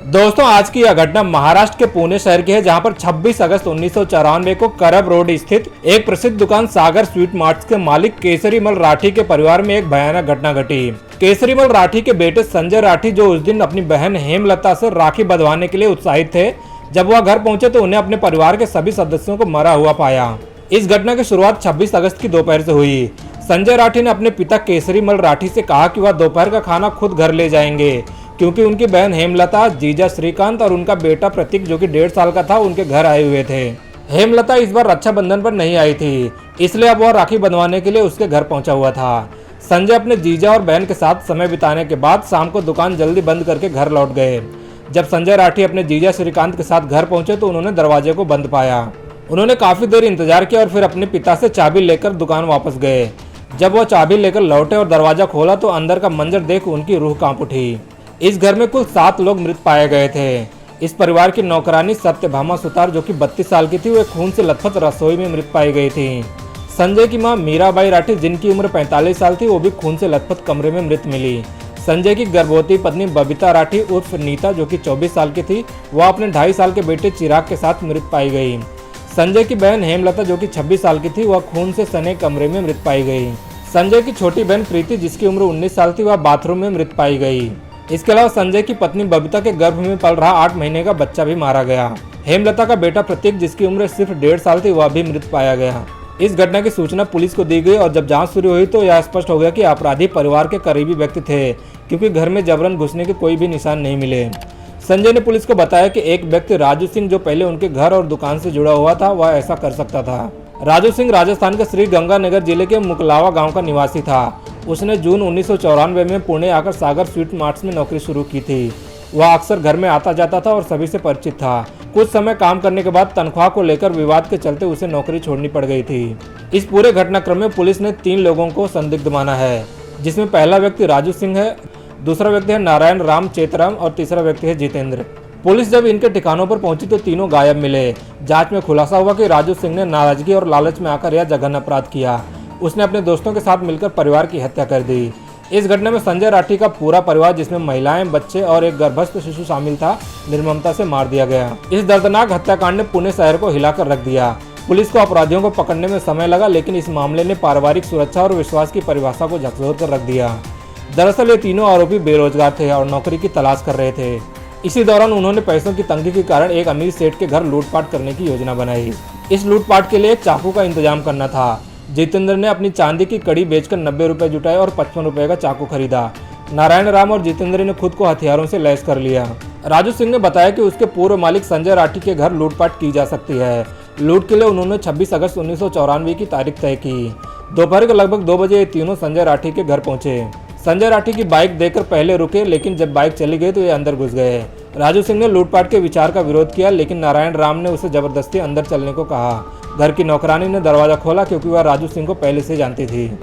दोस्तों, आज की यह घटना महाराष्ट्र के पुणे शहर की है, जहां पर 26 अगस्त 1994 को करब रोड स्थित एक प्रसिद्ध दुकान सागर स्वीट मार्ट्स के मालिक केसरीमल राठी के परिवार में एक भयानक घटना घटी। केसरीमल राठी के बेटे संजय राठी, जो उस दिन अपनी बहन हेमलता से राखी बंधवाने के लिए उत्साहित थे, जब वह घर पहुंचे तो उन्हें अपने परिवार के सभी सदस्यों को मरा हुआ पाया। इस घटना की शुरुआत 26 अगस्त की दोपहर से हुई। संजय राठी ने अपने पिता केसरीमल राठी से कहा कि वह दोपहर का खाना खुद घर ले जाएंगे, क्योंकि उनकी बहन हेमलता, जीजा श्रीकांत और उनका बेटा प्रतीक, जो कि 1.5 साल का था, उनके घर आए हुए थे। हेमलता इस बार रक्षाबंधन पर नहीं आई थी, इसलिए अब वह राखी बंधवाने के लिए उसके घर पहुंचा हुआ था। संजय अपने जीजा और बहन के साथ समय बिताने के बाद शाम को दुकान जल्दी बंद करके घर लौट गए। जब संजय राठी अपने जीजा श्रीकांत के साथ घर पहुंचे तो उन्होंने दरवाजे को बंद पाया। उन्होंने काफी देर इंतजार किया और फिर अपने पिता से चाबी लेकर दुकान वापस गए। जब वह चाबी लेकर लौटे और दरवाजा खोला तो अंदर का मंजर देख उनकी रूह कांप उठी। इस घर में कुल 7 लोग मृत पाए गए थे। इस परिवार की नौकरानी सत्यभामा सुतार, जो कि 32 साल की थी, वे खून से लथपथ रसोई में मृत पाई गई थी। संजय की मां मीराबाई राठी, जिनकी उम्र 45 साल थी, वो भी खून से लथपथ कमरे में मृत मिली। संजय की गर्भवती पत्नी बबीता राठी उर्फ नीता, जो कि 24 साल की थी, वह अपने 2.5 साल के बेटे चिराग के साथ मृत पाई गई। संजय की बहन हेमलता, जो कि 26 साल की थी, वह खून से सने कमरे में मृत पाई गई। संजय की छोटी बहन प्रीति, जिसकी उम्र 19 साल थी, वह बाथरूम में मृत पाई गई। इसके अलावा संजय की पत्नी बबीता के गर्भ में पल रहा 8 महीने का बच्चा भी मारा गया। हेमलता का बेटा प्रतीक, जिसकी उम्र सिर्फ 1.5 साल थी, वह भी मृत पाया गया। इस घटना की सूचना पुलिस को दी गई और जब जांच शुरू हुई तो यह स्पष्ट हो गया कि अपराधी परिवार के करीबी व्यक्ति थे, क्योंकि घर में जबरन घुसने के कोई भी निशान नहीं मिले। संजय ने पुलिस को बताया कि एक व्यक्ति राजू सिंह, जो पहले उनके घर और दुकान से जुड़ा हुआ था, वह ऐसा कर सकता था। राजू सिंह राजस्थान के श्री गंगानगर जिले के मुकलावा गांव का निवासी था। उसने जून 1994 में पुणे आकर सागर स्वीट मार्ट्स में नौकरी शुरू की थी। वह अक्सर घर में आता जाता था और सभी से परिचित था। कुछ समय काम करने के बाद तनख्वाह को लेकर विवाद के चलते उसे नौकरी छोड़नी पड़ गई थी। इस पूरे घटनाक्रम में पुलिस ने 3 लोगों को संदिग्ध माना है, जिसमें पहला व्यक्ति राजू सिंह है, दूसरा व्यक्ति है नारायण राम चेतराम और तीसरा व्यक्ति है जितेंद्र। पुलिस जब इनके ठिकानों पर पहुंची तो तीनों गायब मिले। जांच में खुलासा हुआ कि राजू सिंह ने नाराजगी और लालच में आकर यह जघन्य अपराध किया। उसने अपने दोस्तों के साथ मिलकर परिवार की हत्या कर दी। इस घटना में संजय राठी का पूरा परिवार, जिसमें महिलाएं, बच्चे और एक गर्भस्थ शिशु शामिल था, निर्ममता से मार दिया गया। इस दर्दनाक हत्याकांड ने पुणे शहर को हिलाकर रख दिया। पुलिस को अपराधियों को पकड़ने में समय लगा, लेकिन इस मामले ने पारिवारिक सुरक्षा और विश्वास की परिभाषा को झकझोर कर रख दिया। दरअसल ये तीनों आरोपी बेरोजगार थे और नौकरी की तलाश कर रहे थे। इसी दौरान उन्होंने पैसों की तंगी के कारण एक अमीर सेठ के घर लूटपाट करने की योजना बनाई। इस लूटपाट के लिए एक चाकू का इंतजाम करना था। जितेंद्र ने अपनी चांदी की कड़ी बेचकर 90 रुपए जुटाए और 55 रुपए का चाकू खरीदा। नारायण राम और जितेंद्र ने खुद को हथियारों से लैस कर लिया। राजू सिंह ने बताया कि उसके पूर्व मालिक संजय राठी के घर लूटपाट की जा सकती है। लूट के लिए उन्होंने 26 अगस्त 1994 की तारीख तय की। दोपहर के लगभग 2 बजे ये तीनों संजय राठी के घर पहुंचे। संजय राठी की बाइक देखकर पहले रुके, लेकिन जब बाइक चली गई तो ये अंदर घुस गए। राजू सिंह ने लूटपाट के विचार का विरोध किया, लेकिन नारायण राम ने उसे जबरदस्ती अंदर चलने को कहा। घर की नौकरानी ने दरवाजा खोला, क्योंकि वह राजू सिंह को पहले से जानती थी।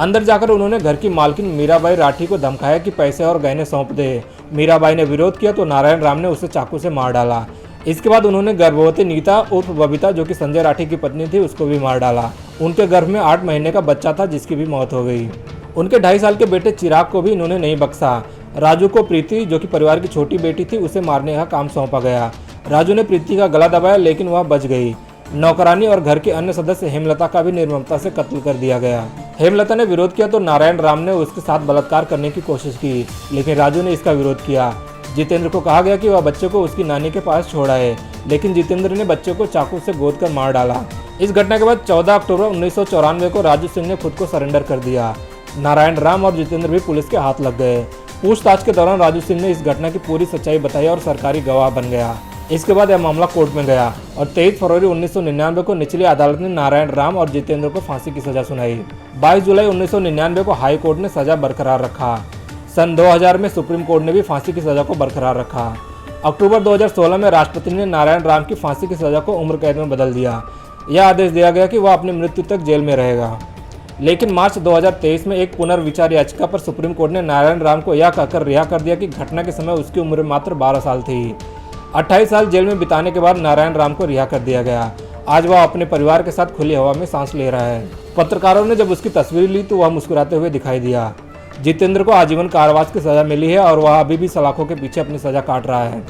अंदर जाकर उन्होंने घर की मालकिन मीराबाई राठी को धमकाया कि पैसे और गहने सौंप दे। मीराबाई ने विरोध किया तो नारायण राम ने उसे चाकू से मार डाला। इसके बाद उन्होंने गर्भवती नीता उर्फ बबीता, जो कि संजय राठी की पत्नी थी, उसको भी मार डाला। उनके गर्भ में 8 महीने का बच्चा था, जिसकी भी मौत हो गई। उनके 2.5 साल के बेटे चिराग को भी इन्होंने नहीं बख्शा। राजू को प्रीति, जो कि परिवार की छोटी बेटी थी, उसे मारने का काम सौंपा गया। राजू ने प्रीति का गला दबाया, लेकिन वह बच गई। नौकरानी और घर के अन्य सदस्य हेमलता का भी निर्ममता से कत्ल कर दिया गया। हेमलता ने विरोध किया तो नारायण राम ने उसके साथ बलात्कार करने की कोशिश की, लेकिन राजू ने इसका विरोध किया। जितेंद्र को कहा गया कि वह बच्चे को उसकी नानी के पास छोड़ाए, लेकिन जितेंद्र ने बच्चे को चाकू से गोद कर मार डाला। इस घटना के बाद 14 अक्टूबर 1994 को राजू सिंह ने खुद को सरेंडर कर दिया। नारायण राम और जितेंद्र भी पुलिस के हाथ लग गए। पूछताछ के दौरान राजू सिंह ने इस घटना की पूरी सच्चाई बताई और सरकारी गवाह बन गया। इसके बाद यह मामला कोर्ट में गया और 23 फरवरी 1999 को निचली अदालत ने नारायण राम और जितेंद्र को फांसी की सजा सुनाई। 22 जुलाई 1999 को हाई कोर्ट ने सजा बरकरार रखा। सन 2000 में सुप्रीम कोर्ट ने भी फांसी की सजा को बरकरार रखा। अक्टूबर 2016 में राष्ट्रपति ने नारायण राम की फांसी की सजा को उम्र कैद में बदल दिया। यह आदेश दिया गया कि वह अपनी मृत्यु तक जेल में रहेगा। लेकिन मार्च 2023 में एक पुनर्विचार याचिका पर सुप्रीम कोर्ट ने नारायण राम को यह कहकर रिहा कर दिया कि घटना के समय उसकी उम्र मात्र 12 साल थी। 28 साल जेल में बिताने के बाद नारायण राम को रिहा कर दिया गया। आज वह अपने परिवार के साथ खुली हवा में सांस ले रहा है। पत्रकारों ने जब उसकी तस्वीर ली तो वह मुस्कुराते हुए दिखाई दिया। जितेंद्र को आजीवन कारावास की सजा मिली है और वह अभी भी सलाखों के पीछे अपनी सजा काट रहा है।